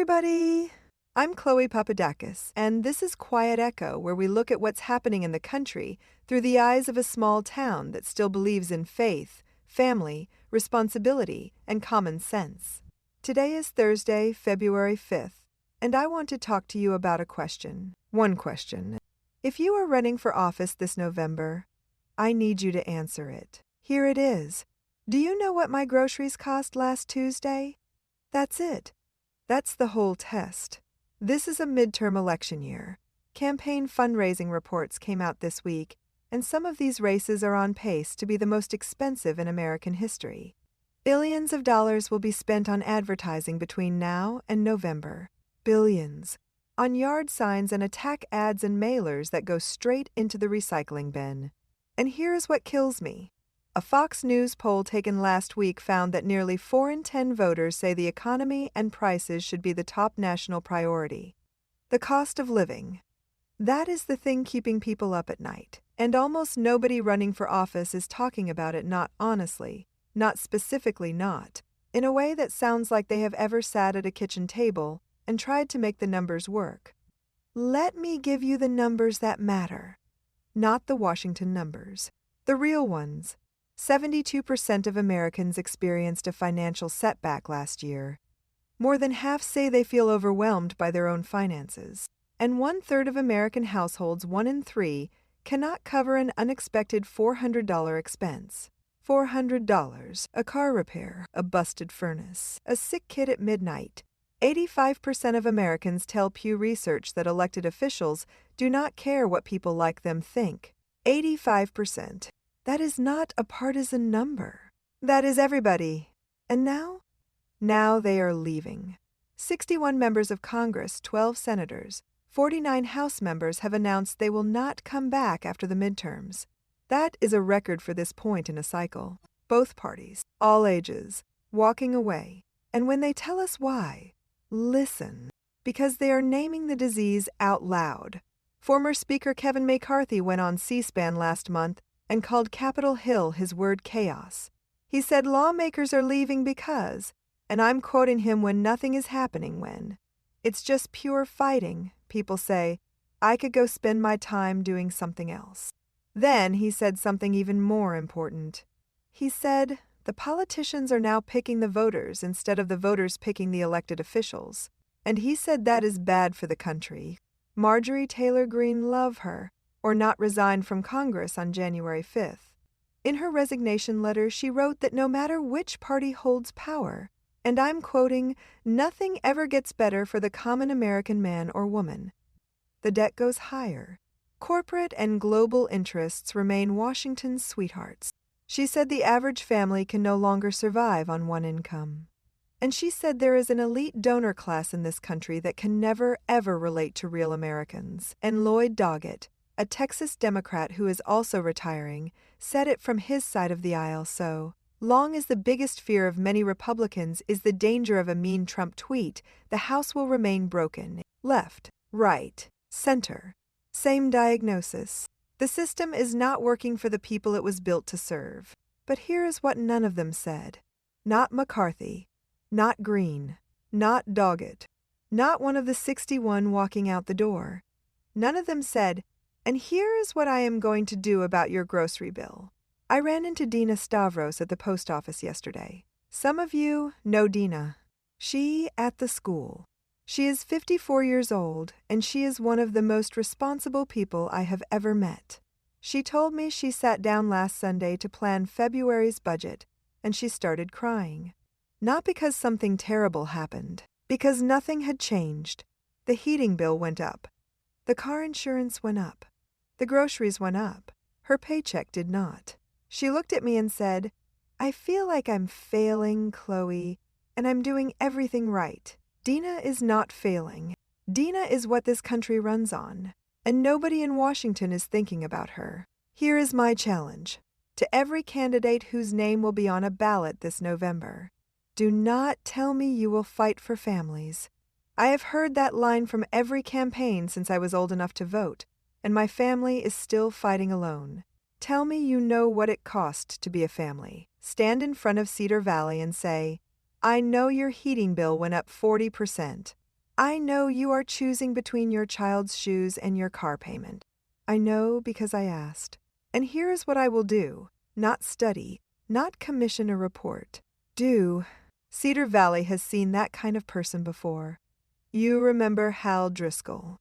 everybody! I'm Chloe Papadakis, and this is Quiet Echo, where we look at what's happening in the country through the eyes of a small town that still believes in faith, family, responsibility, and common sense. Today is Thursday, February 5th, and I want to talk to you about a question. One question. If you are running for office this November, I need you to answer it. Here it is. Do you know what my groceries cost last Tuesday? That's it. That's the whole test. This is a midterm election year. Campaign fundraising reports came out this week, and some of these races are on pace to be the most expensive in American history. Billions of dollars will be spent on advertising between now and November. Billions. On yard signs and attack ads and mailers that go straight into the recycling bin. And here's what kills me. A Fox News poll taken last week found that nearly 4 in 10 voters say the economy and prices should be the top national priority. The cost of living. That is the thing keeping people up at night. And almost nobody running for office is talking about it, not honestly, not specifically not, in a way that sounds like they have ever sat at a kitchen table and tried to make the numbers work. Let me give you the numbers that matter. Not the Washington numbers. The real ones. 72% of Americans experienced a financial setback last year. More than half say they feel overwhelmed by their own finances. And 1/3 of American households, 1 in 3, cannot cover an unexpected $400 expense. $400, a car repair, a busted furnace, a sick kid at midnight. 85% of Americans tell Pew Research that elected officials do not care what people like them think. 85%. That is not a partisan number. That is everybody. And now? Now they are leaving. 61 members of Congress, 12 senators, 49 House members have announced they will not come back after the midterms. That is a record for this point in a cycle. Both parties, all ages, walking away. And when they tell us why, listen, because they are naming the disease out loud. Former Speaker Kevin McCarthy went on C-SPAN last month and called Capitol Hill his word chaos. He said lawmakers are leaving because, and I'm quoting him, when nothing is happening when. It's just pure fighting, people say. I could go spend my time doing something else. Then he said something even more important. He said the politicians are now picking the voters instead of the voters picking the elected officials. And he said that is bad for the country. Marjorie Taylor Greene, love her, or not resign from Congress on January 5th. In her resignation letter, she wrote that no matter which party holds power, and I'm quoting, nothing ever gets better for the common American man or woman. The debt goes higher. Corporate and global interests remain Washington's sweethearts. She said the average family can no longer survive on one income. And she said there is an elite donor class in this country that can never, ever relate to real Americans. And Lloyd Doggett, a Texas Democrat who is also retiring, said it from his side of the aisle so long as the biggest fear of many Republicans is the danger of a mean Trump tweet, the House will remain broken. Left, right, center. Same diagnosis. The system is not working for the people it was built to serve. But here is what none of them said. Not McCarthy. Not Greene. Not Doggett. Not one of the 61 walking out the door. None of them said, and here is what I am going to do about your grocery bill. I ran into Dina Stavros at the post office yesterday. Some of you know Dina. She at the school. She is 54 years old, and she is one of the most responsible people I have ever met. She told me she sat down last Sunday to plan February's budget, and she started crying. Not because something terrible happened, because nothing had changed. The heating bill went up. The car insurance went up. The groceries went up. Her paycheck did not. She looked at me and said, I feel like I'm failing, Chloe, and I'm doing everything right. Dina is not failing. Dina is what this country runs on, and nobody in Washington is thinking about her. Here is my challenge to every candidate whose name will be on a ballot this November. Do not tell me you will fight for families. I have heard that line from every campaign since I was old enough to vote, and my family is still fighting alone. Tell me you know what it cost to be a family. Stand in front of Cedar Valley and say, I know your heating bill went up 40%. I know you are choosing between your child's shoes and your car payment. I know because I asked. And here is what I will do. Not study, not commission a report. Do. Cedar Valley has seen that kind of person before. You remember Hal Driscoll.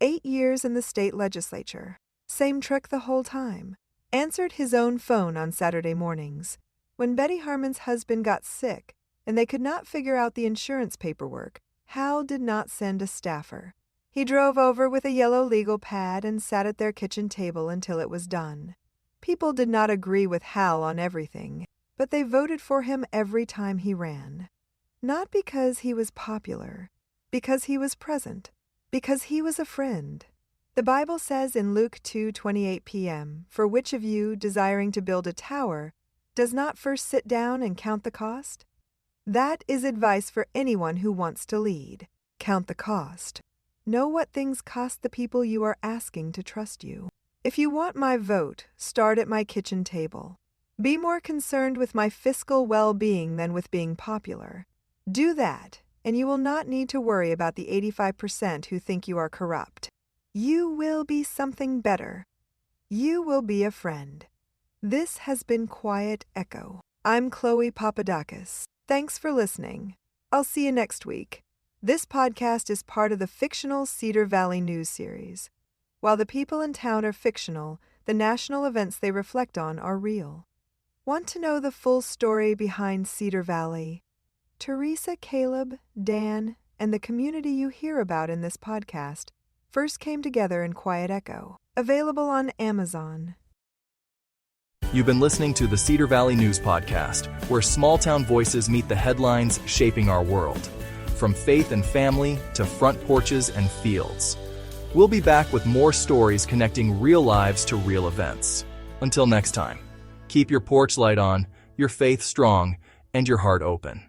8 years in the state legislature. Same trick the whole time. Answered his own phone on Saturday mornings. When Betty Harmon's husband got sick and they could not figure out the insurance paperwork, Hal did not send a staffer. He drove over with a yellow legal pad and sat at their kitchen table until it was done. People did not agree with Hal on everything, but they voted for him every time he ran. Not because he was popular, because he was present, because he was a friend. The Bible says in Luke 2:28 p.m., "For which of you, desiring to build a tower, does not first sit down and count the cost?" That is advice for anyone who wants to lead. Count the cost. Know what things cost the people you are asking to trust you. If you want my vote, start at my kitchen table. Be more concerned with my fiscal well-being than with being popular. Do that, and you will not need to worry about the 85% who think you are corrupt. You will be something better. You will be a friend. This has been Quiet Echo. I'm Chloe Papadakis. Thanks for listening. I'll see you next week. This podcast is part of the fictional Cedar Valley news series. While the people in town are fictional, the national events they reflect on are real. Want to know the full story behind Cedar Valley? Teresa, Caleb, Dan, and the community you hear about in this podcast first came together in Quiet Echo, available on Amazon. You've been listening to the Cedar Valley News Podcast, where small-town voices meet the headlines shaping our world. From faith and family to front porches and fields. We'll be back with more stories connecting real lives to real events. Until next time, keep your porch light on, your faith strong, and your heart open.